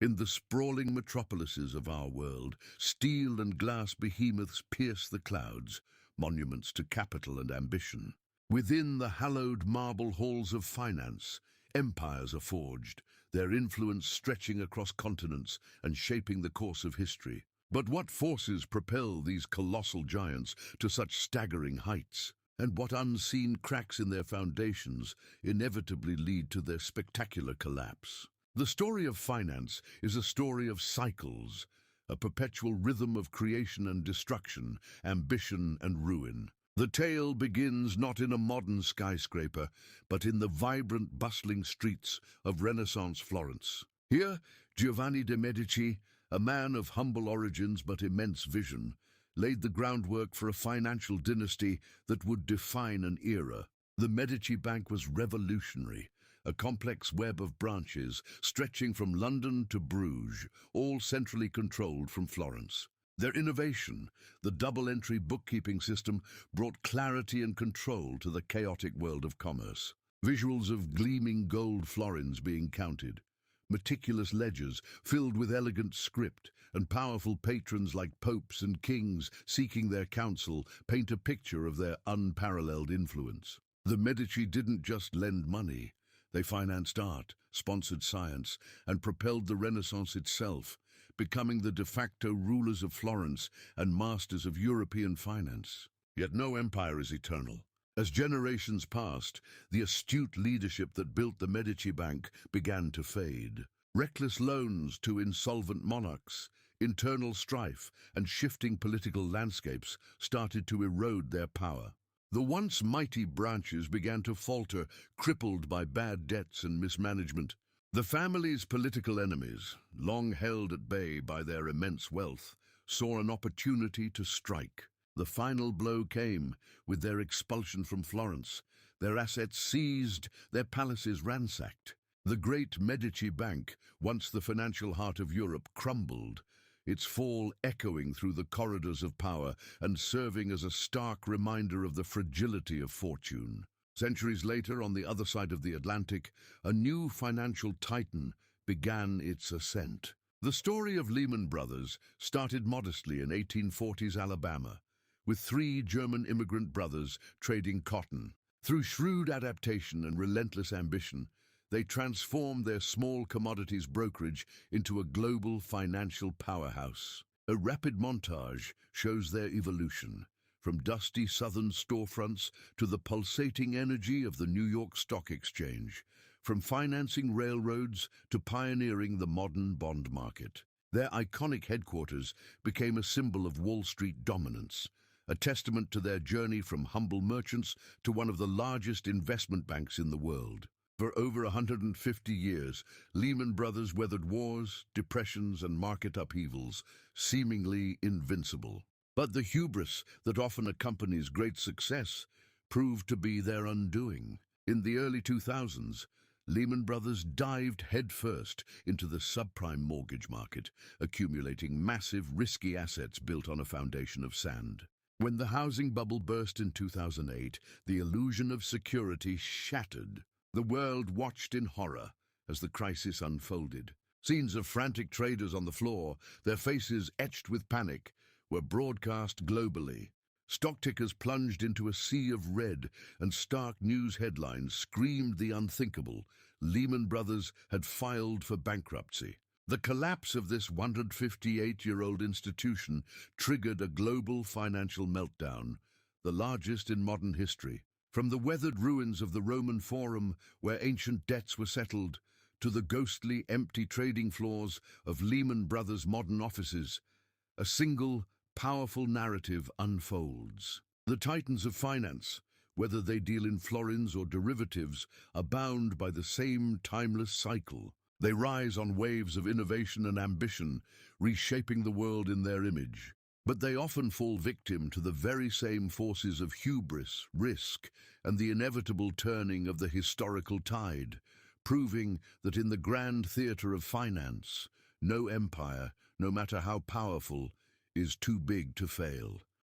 In the sprawling metropolises of our world, steel and glass behemoths pierce the clouds, monuments to capital and ambition. Within the hallowed marble halls of finance, empires are forged, their influence stretching across continents and shaping the course of history. But what forces propel these colossal giants to such staggering heights? And what unseen cracks in their foundations inevitably lead to their spectacular collapse? The story of finance is a story of cycles, a perpetual rhythm of creation and destruction, ambition and ruin. The tale begins not in a modern skyscraper, but in the vibrant, bustling streets of Renaissance Florence. Here, Giovanni de' Medici, a man of humble origins but immense vision, laid the groundwork for a financial dynasty that would define an era. The Medici Bank was revolutionary, a complex web of branches stretching from London to Bruges, all centrally controlled from Florence. Their innovation, the double-entry bookkeeping system, brought clarity and control to the chaotic world of commerce. Visuals of gleaming gold florins being counted, meticulous ledgers filled with elegant script, and powerful patrons like popes and kings seeking their counsel paint a picture of their unparalleled influence. The Medici didn't just lend money. They financed art, sponsored science, and propelled the Renaissance itself, becoming the de facto rulers of Florence and masters of European finance. Yet no empire is eternal. As generations passed, the astute leadership that built the Medici Bank began to fade. Reckless loans to insolvent monarchs, internal strife, and shifting political landscapes started to erode their power. The once mighty branches began to falter, crippled by bad debts and mismanagement. The family's political enemies, long held at bay by their immense wealth, saw an opportunity to strike. The final blow came with their expulsion from Florence, their assets seized, their palaces ransacked. The great Medici Bank, once the financial heart of Europe, crumbled, its fall echoing through the corridors of power and serving as a stark reminder of the fragility of fortune. Centuries later, on the other side of the Atlantic, a new financial titan began its ascent. The story of Lehman Brothers started modestly in 1840s Alabama, with three German immigrant brothers trading cotton. Through shrewd adaptation and relentless ambition, they transformed their small commodities brokerage into a global financial powerhouse. A rapid montage shows their evolution, from dusty southern storefronts to the pulsating energy of the New York Stock Exchange, from financing railroads to pioneering the modern bond market. Their iconic headquarters became a symbol of Wall Street dominance, a testament to their journey from humble merchants to one of the largest investment banks in the world. For over 150 years, Lehman Brothers weathered wars, depressions, and market upheavals, seemingly invincible. But the hubris that often accompanies great success proved to be their undoing. In the early 2000s, Lehman Brothers dived headfirst into the subprime mortgage market, accumulating massive, risky assets built on a foundation of sand. When the housing bubble burst in 2008, the illusion of security shattered. The world watched in horror as the crisis unfolded. Scenes of frantic traders on the floor, their faces etched with panic, were broadcast globally. Stock tickers plunged into a sea of red, and stark news headlines screamed the unthinkable. Lehman Brothers had filed for bankruptcy. The collapse of this 158-year-old institution triggered a global financial meltdown, the largest in modern history. From the weathered ruins of the Roman Forum, where ancient debts were settled, to the ghostly, empty trading floors of Lehman Brothers' modern offices, a single, powerful narrative unfolds. The titans of finance, whether they deal in florins or derivatives, are bound by the same timeless cycle. They rise on waves of innovation and ambition, reshaping the world in their image. But they often fall victim to the very same forces of hubris, risk, and the inevitable turning of the historical tide, proving that in the grand theatre of finance, no empire, no matter how powerful, is too big to fail.